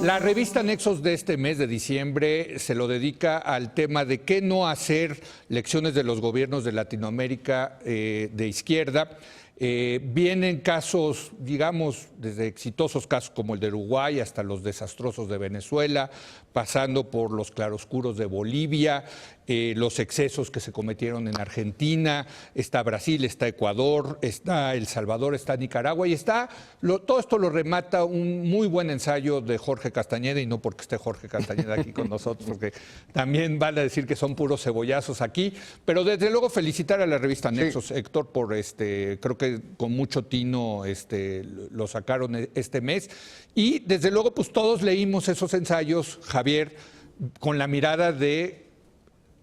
La revista Nexos de este mes de diciembre se lo dedica al tema de qué no hacer lecciones de los gobiernos de Latinoamérica de izquierda. Vienen casos, digamos, desde exitosos casos como el de Uruguay hasta los desastrosos de Venezuela, pasando por los claroscuros de Bolivia, los excesos que se cometieron en Argentina, está Brasil, está Ecuador, está El Salvador, está Nicaragua y todo esto lo remata un muy buen ensayo de Jorge Castañeda, y no porque esté Jorge Castañeda aquí con nosotros, porque también van a decir que son puros cebollazos aquí, pero desde luego felicitar a la revista Nexos, sí. Héctor, por creo que con mucho tino lo sacaron este mes, y desde luego pues todos leímos esos ensayos, Javier, con la mirada de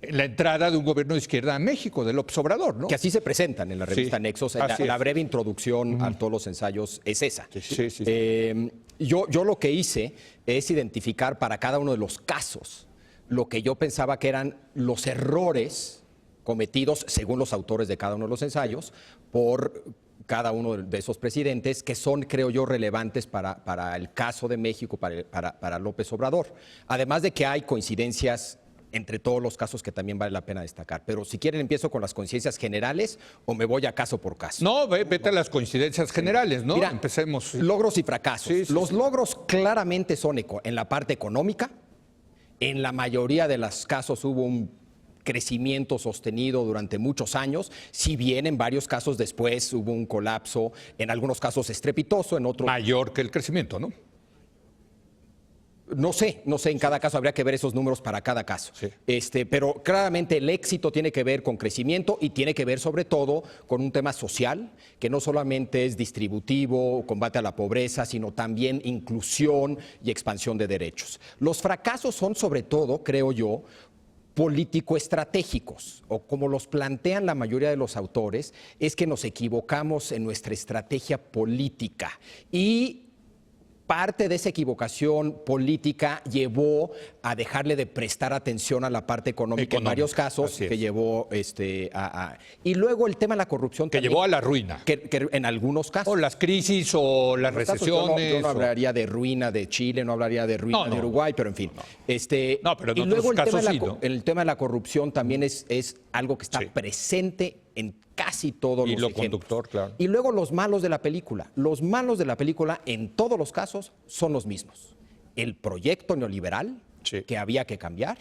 la entrada de un gobierno de izquierda a México, de López Obrador, ¿no? Que así se presentan en la revista, sí, Nexos. La breve introducción a todos los ensayos es esa. Sí. Yo lo que hice es identificar para cada uno de los casos lo que yo pensaba que eran los errores cometidos, según los autores de cada uno de los ensayos, por cada uno de esos presidentes, que son, creo yo, relevantes para el caso de México, para López Obrador. Además de que hay coincidencias entre todos los casos que también vale la pena destacar. Pero si quieren empiezo con las coincidencias generales o me voy a caso por caso. No, vete a las coincidencias generales, ¿no? Mira, empecemos. Logros y fracasos. Los logros claramente son en la parte económica. En la mayoría de los casos hubo un crecimiento sostenido durante muchos años, si bien en varios casos después hubo un colapso, en algunos casos estrepitoso, en otros... Mayor que el crecimiento, ¿no? No sé, en cada caso habría que ver esos números para cada caso. Sí. Pero claramente el éxito tiene que ver con crecimiento y tiene que ver sobre todo con un tema social, que no solamente es distributivo, combate a la pobreza, sino también inclusión y expansión de derechos. Los fracasos son sobre todo, creo yo, político-estratégicos, o como los plantean la mayoría de los autores, es que nos equivocamos en nuestra estrategia política y parte de esa equivocación política llevó a dejarle de prestar atención a la parte económica en varios casos, que llevó y luego el tema de la corrupción que llevó a la ruina, que en algunos casos, o las crisis o las recesiones. Yo no hablaría de ruina de Chile, no hablaría de ruina de Uruguay, pero en fin. Pero en y luego el tema de la corrupción también es algo que está presente en casi todos los ejemplos. Claro. Y luego los malos de la película. Los malos de la película en todos los casos son los mismos. El proyecto neoliberal, que había que cambiar,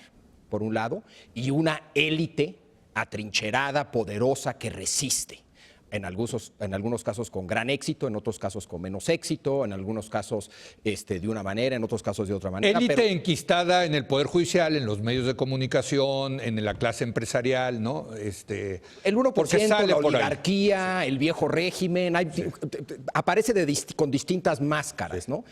por un lado, y una élite atrincherada, poderosa, que resiste. En algunos casos con gran éxito, en otros casos con menos éxito, en algunos casos de una manera, en otros casos de otra manera. Élite enquistada en el Poder Judicial, en los medios de comunicación, en la clase empresarial, ¿no? El 1%, la oligarquía, el viejo régimen, aparece con distintas máscaras, ¿no?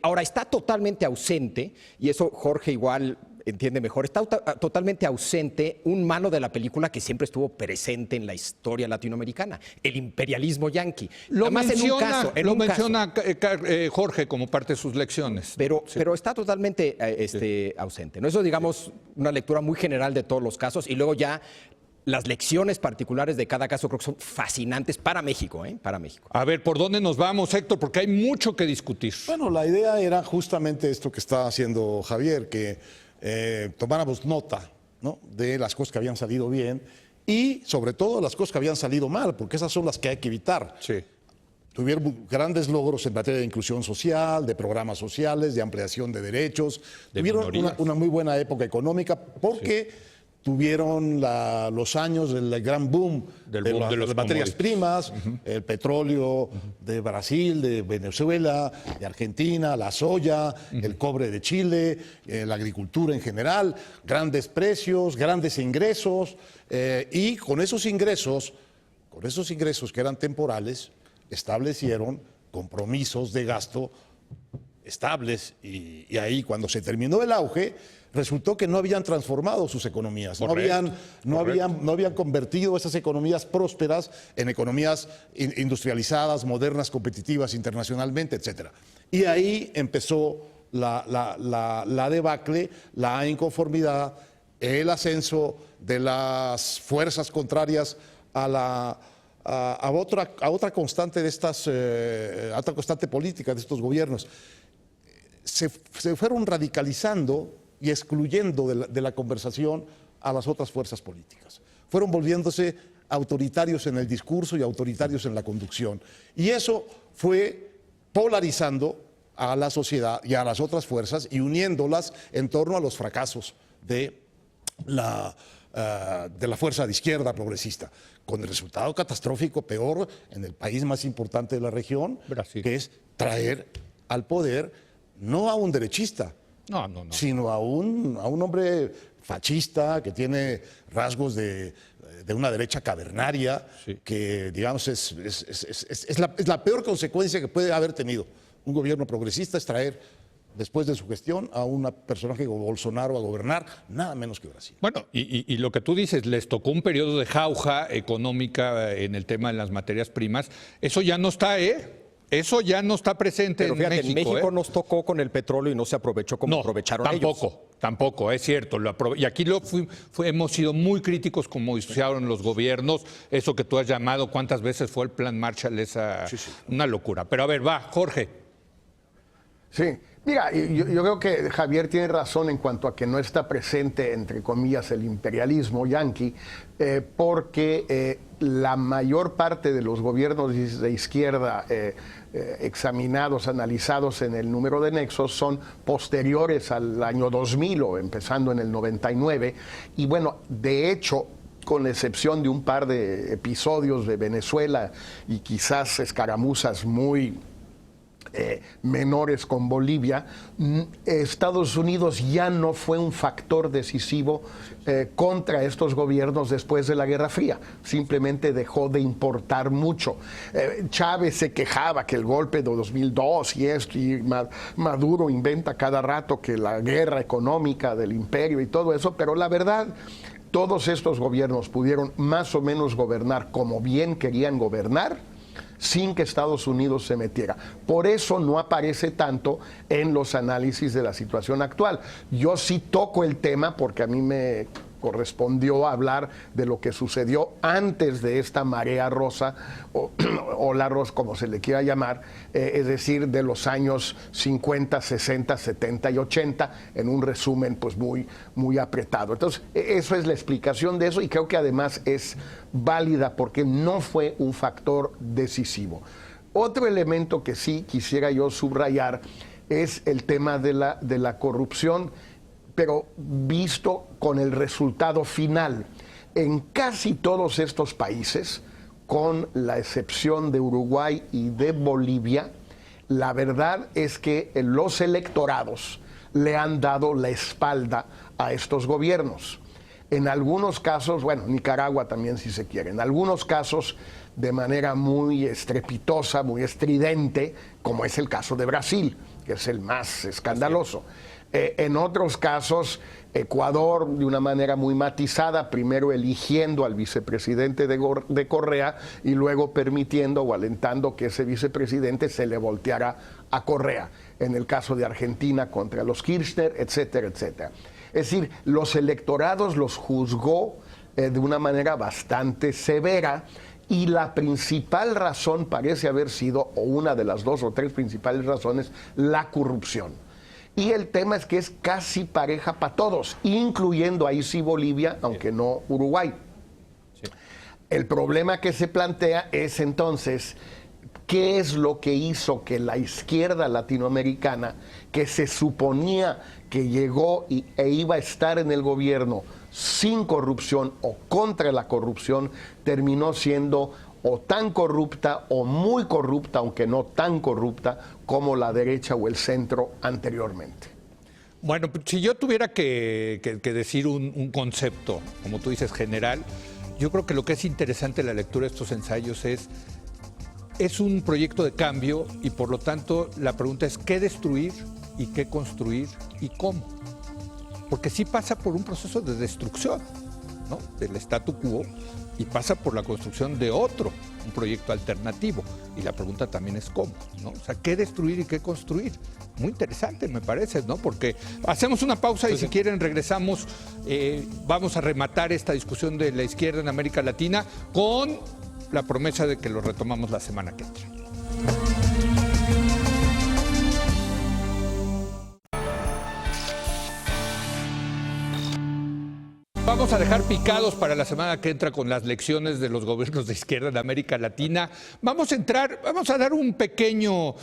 Ahora, está totalmente ausente, y eso Jorge igual entiende mejor, está totalmente ausente un malo de la película que siempre estuvo presente en la historia latinoamericana, el imperialismo yanqui. Lo menciona Jorge como parte de sus lecciones. Pero está totalmente ausente, ¿no? Eso, digamos, una lectura muy general de todos los casos, y luego ya las lecciones particulares de cada caso creo que son fascinantes para México, para México. A ver, ¿por dónde nos vamos, Héctor? Porque hay mucho que discutir. Bueno, la idea era justamente esto que está haciendo Javier, que tomáramos nota, ¿no?, de las cosas que habían salido bien y sobre todo las cosas que habían salido mal, porque esas son las que hay que evitar. Sí. Tuvieron grandes logros en materia de inclusión social, de programas sociales, de ampliación de derechos. Tuvieron una muy buena época económica porque tuvieron los años del gran boom de las materias primas, el petróleo de Brasil, de Venezuela, de Argentina, la soya, el cobre de Chile, la agricultura en general, grandes precios, grandes ingresos, y con esos ingresos que eran temporales, establecieron compromisos de gasto estables, y ahí cuando se terminó el auge, resultó que no habían transformado sus economías, no habían convertido esas economías prósperas en economías industrializadas, modernas, competitivas internacionalmente, etc. Y ahí empezó la debacle, la inconformidad, el ascenso de las fuerzas contrarias a otra constante de otra constante política de estos gobiernos. se fueron radicalizando y excluyendo de la conversación a las otras fuerzas políticas. Fueron volviéndose autoritarios en el discurso y autoritarios en la conducción. Y eso fue polarizando a la sociedad y a las otras fuerzas y uniéndolas en torno a los fracasos de la fuerza de izquierda progresista, con el resultado catastrófico peor en el país más importante de la región, Brasil, que es traer al poder no a un derechista, no. sino a un hombre fascista que tiene rasgos de una derecha cavernaria, sí, que digamos es la peor consecuencia que puede haber tenido un gobierno progresista, es traer después de su gestión a un personaje como Bolsonaro a gobernar, nada menos que Brasil. Bueno, y lo que tú dices, les tocó un periodo de jauja económica en el tema de las materias primas. Eso ya no está, Eso ya no está presente Pero fíjate, en México. En México nos tocó con el petróleo y no se aprovechó como aprovecharon ellos. Tampoco, es cierto. Y aquí hemos sido muy críticos como hicieron los gobiernos. Eso que tú has llamado, ¿cuántas veces fue el Plan Marshall? Una locura. Pero a ver, va, Jorge. Sí, mira, yo creo que Javier tiene razón en cuanto a que no está presente, entre comillas, el imperialismo yanqui, porque la mayor parte de los gobiernos de izquierda examinados, analizados en el número de nexos, son posteriores al año 2000 o empezando en el 99. Y bueno, de hecho, con excepción de un par de episodios de Venezuela y quizás escaramuzas muy menores con Bolivia, Estados Unidos ya no fue un factor decisivo contra estos gobiernos después de la Guerra Fría. Simplemente dejó de importar mucho. Chávez se quejaba que el golpe de 2002 y esto, y Maduro inventa cada rato que la guerra económica del imperio y todo eso, pero la verdad, todos estos gobiernos pudieron más o menos gobernar como bien querían gobernar, sin que Estados Unidos se metiera. Por eso no aparece tanto en los análisis de la situación actual. Yo sí toco el tema porque a mí me correspondió hablar de lo que sucedió antes de esta marea rosa, o la rosa, como se le quiera llamar, es decir, de los años 50, 60, 70 y 80, en un resumen pues muy apretado. Entonces, eso es la explicación de eso y creo que además es válida porque no fue un factor decisivo. Otro elemento que sí quisiera yo subrayar es el tema de la corrupción, pero visto con el resultado final. En casi todos estos países, con la excepción de Uruguay y de Bolivia, la verdad es que los electorados le han dado la espalda a estos gobiernos. En algunos casos, bueno, Nicaragua también si se quiere, en algunos casos de manera muy estrepitosa, muy estridente, como es el caso de Brasil, que es el más escandaloso. En otros casos, Ecuador, de una manera muy matizada, primero eligiendo al vicepresidente de Correa y luego permitiendo o alentando que ese vicepresidente se le volteara a Correa. En el caso de Argentina contra los Kirchner, etcétera, etcétera. Es decir, los electorados los juzgó de una manera bastante severa y la principal razón parece haber sido, o una de las dos o tres principales razones, la corrupción. Y el tema es que es casi pareja para todos, incluyendo ahí sí Bolivia, aunque no Uruguay. Sí. El problema que se plantea es entonces, ¿qué es lo que hizo que la izquierda latinoamericana, que se suponía que llegó e iba a estar en el gobierno sin corrupción o contra la corrupción, terminó siendo o tan corrupta o muy corrupta, aunque no tan corrupta, como la derecha o el centro anteriormente? Bueno, si yo tuviera que decir un concepto, como tú dices, general, yo creo que lo que es interesante en la lectura de estos ensayos es un proyecto de cambio y por lo tanto la pregunta es ¿qué destruir y qué construir y cómo? Porque sí pasa por un proceso de destrucción, ¿no?, del statu quo, y pasa por la construcción de otro, un proyecto alternativo. Y la pregunta también es cómo, ¿no? O sea, ¿qué destruir y qué construir? Muy interesante, me parece, ¿no? Porque hacemos una pausa y si quieren regresamos, vamos a rematar esta discusión de la izquierda en América Latina con la promesa de que lo retomamos la semana que entra. vamos a dejar picados para la semana que entra con las lecciones de los gobiernos de izquierda en América Latina. Vamos a dar un pequeño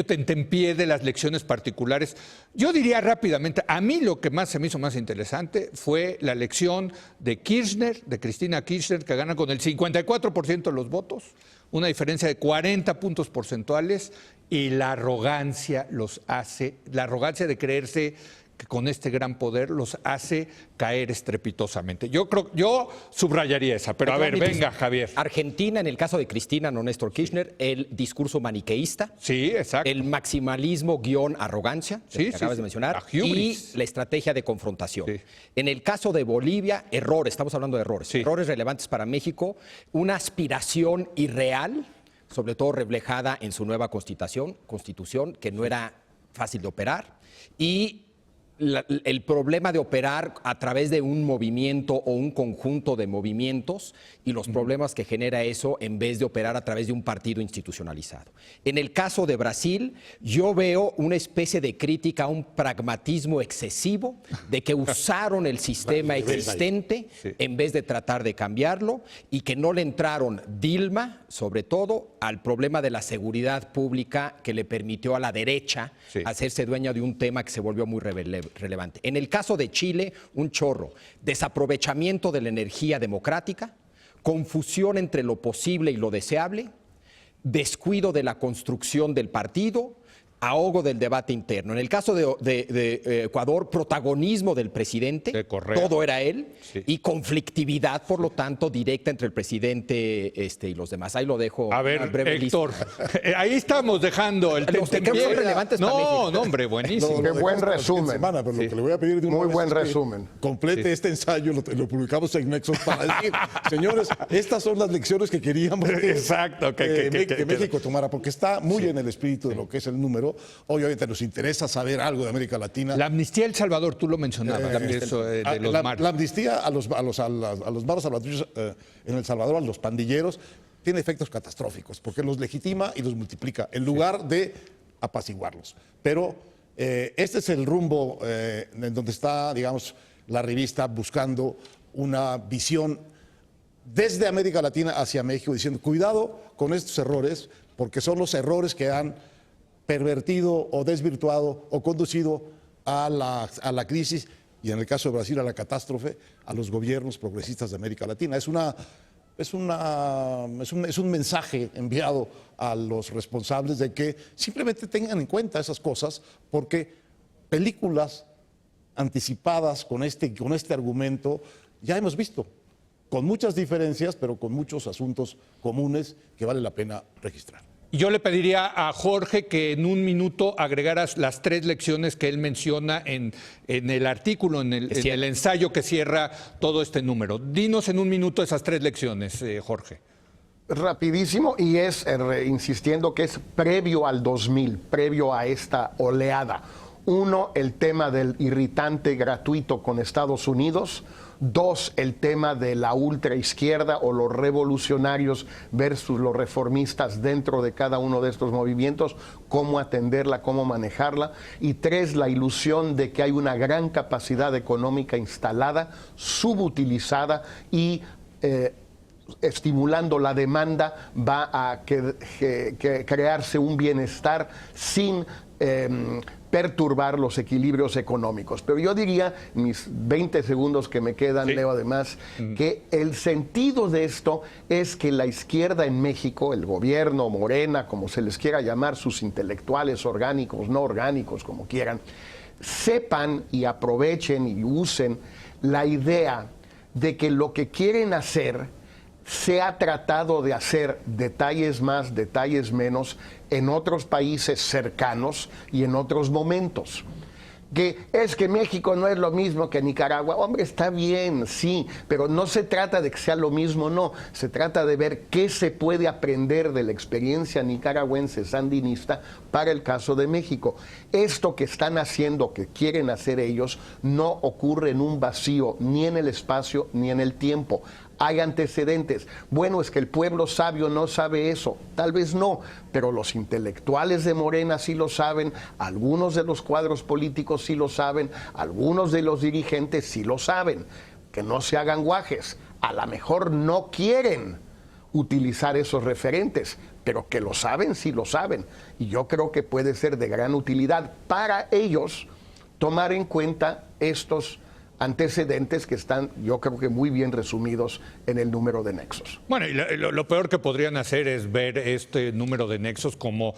tentempié de las lecciones particulares. Yo diría rápidamente, a mí lo que más se me hizo más interesante fue la lección de Kirchner, de Cristina Kirchner, que gana con el 54% de los votos, una diferencia de 40 puntos porcentuales, y la arrogancia de creerse que con este gran poder los hace caer estrepitosamente. Yo subrayaría esa, pero a ver, venga, Javier. Argentina, en el caso de Cristina, no Néstor Kirchner, el discurso maniqueísta. Sí, exacto. El maximalismo / arrogancia, que acabas de mencionar, y la estrategia de confrontación. Sí. En el caso de Bolivia, errores, estamos hablando de errores. Sí. Errores relevantes para México, una aspiración irreal, sobre todo reflejada en su nueva constitución, que no era fácil de operar, y el problema de operar a través de un movimiento o un conjunto de movimientos y los problemas que genera eso en vez de operar a través de un partido institucionalizado. En el caso de Brasil, yo veo una especie de crítica a un pragmatismo excesivo de que usaron el sistema existente en vez de tratar de cambiarlo y que no le entraron Dilma, sobre todo, al problema de la seguridad pública que le permitió a la derecha hacerse dueña de un tema que se volvió muy relevante. En el caso de Chile, un chorro, desaprovechamiento de la energía democrática, confusión entre lo posible y lo deseable, descuido de la construcción del partido, ahogo del debate interno. En el caso de Ecuador, protagonismo del presidente, todo era él, y conflictividad, por lo tanto, directa entre el presidente y los demás. Ahí lo dejo. A ver, Héctor, ahí estamos dejando el los que creo son relevantes para México. No, hombre, buenísimo. Qué buen resumen. Semana, pero lo que le voy a pedir de muy buen resumen. Complete este ensayo, lo publicamos en Nexos para decir, señores, estas son las lecciones que queríamos que México tomara, porque está muy en el espíritu de lo que es el número. Obviamente nos interesa saber algo de América Latina. La amnistía El Salvador, tú lo mencionabas. La amnistía a los malos salvatruchos en El Salvador, a los pandilleros, tiene efectos catastróficos, porque los legitima y los multiplica, en lugar de apaciguarlos. Pero este es el rumbo en donde está, digamos, la revista buscando una visión desde América Latina hacia México, diciendo, cuidado con estos errores, porque son los errores que han pervertido o desvirtuado o conducido a la crisis y, en el caso de Brasil, a la catástrofe, a los gobiernos progresistas de América Latina. Es un mensaje enviado a los responsables de que simplemente tengan en cuenta esas cosas, porque películas anticipadas con este argumento ya hemos visto, con muchas diferencias, pero con muchos asuntos comunes que vale la pena registrar. Yo le pediría a Jorge que en un minuto agregaras las 3 lecciones que él menciona en el artículo, en el ensayo que cierra todo este número. Dinos en un minuto esas 3 lecciones, Jorge. Rapidísimo, y insistiendo que es previo al 2000, previo a esta oleada. 1, el tema del irritante gratuito con Estados Unidos. 2, el tema de la ultraizquierda o los revolucionarios versus los reformistas dentro de cada uno de estos movimientos, cómo atenderla, cómo manejarla. Y 3, la ilusión de que hay una gran capacidad económica instalada, subutilizada y estimulando la demanda va a crearse un bienestar sin perturbar los equilibrios económicos. Pero yo diría, mis 20 segundos que me quedan, Leo, además, que el sentido de esto es que la izquierda en México, el gobierno, Morena, como se les quiera llamar, sus intelectuales orgánicos, no orgánicos, como quieran, sepan y aprovechen y usen la idea de que lo que quieren hacer se ha tratado de hacer detalles más, detalles menos en otros países cercanos y en otros momentos. Que es que México no es lo mismo que Nicaragua. Hombre, está bien, sí, pero no se trata de que sea lo mismo, no. Se trata de ver qué se puede aprender de la experiencia nicaragüense sandinista para el caso de México. Esto que están haciendo, que quieren hacer ellos, no ocurre en un vacío, ni en el espacio, ni en el tiempo. Hay antecedentes. Bueno, es que el pueblo sabio no sabe eso. Tal vez no, pero los intelectuales de Morena sí lo saben, algunos de los cuadros políticos sí lo saben, algunos de los dirigentes sí lo saben. que no se hagan guajes, a lo mejor no quieren utilizar esos referentes, pero que lo saben, sí lo saben. Y yo creo que puede ser de gran utilidad para ellos tomar en cuenta estos antecedentes que están, yo creo que muy bien resumidos en el número de nexos. Bueno, y lo peor que podrían hacer es ver este número de nexos como,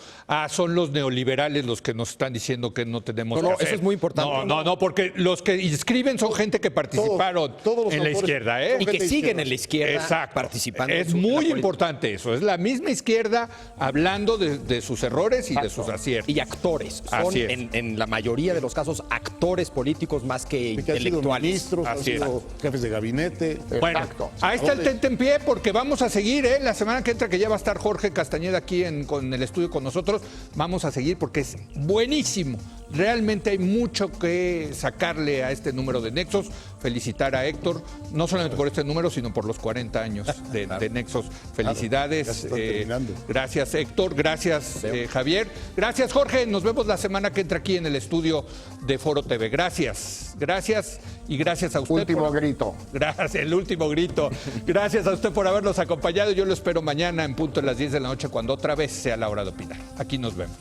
son los neoliberales los que nos están diciendo que no tenemos que hacer. Eso es muy importante. No, porque los que inscriben son gente que participaron todos en la izquierda, ¿eh? Y que siguen en la izquierda Exacto. participando. Es muy importante eso. Es la misma izquierda hablando de sus errores y de sus aciertos. Y actores. Son, Así es. en la mayoría de los casos, actores políticos más que Que han sido intelectuales. ministros, han Así es. sido jefes de gabinete. Bueno, Exacto. ahí está el tente en pie porque vamos a seguir, la semana que entra, que ya va a estar Jorge Castañeda aquí con el estudio con nosotros, vamos a seguir porque es buenísimo. Realmente hay mucho que sacarle a este número de nexos. Felicitar a Héctor, no solamente por este número, sino por los 40 años de nexos. Felicidades. Ya se está terminando. Gracias, Héctor. Gracias, Javier. Gracias, Jorge. Nos vemos la semana que entra aquí en el estudio de Foro TV. Gracias. Gracias y gracias a usted. Último grito. Gracias, el último grito. Gracias a usted por habernos acompañado. Yo lo espero mañana en punto de las 10 de la noche cuando otra vez sea la hora de opinar. Aquí nos vemos.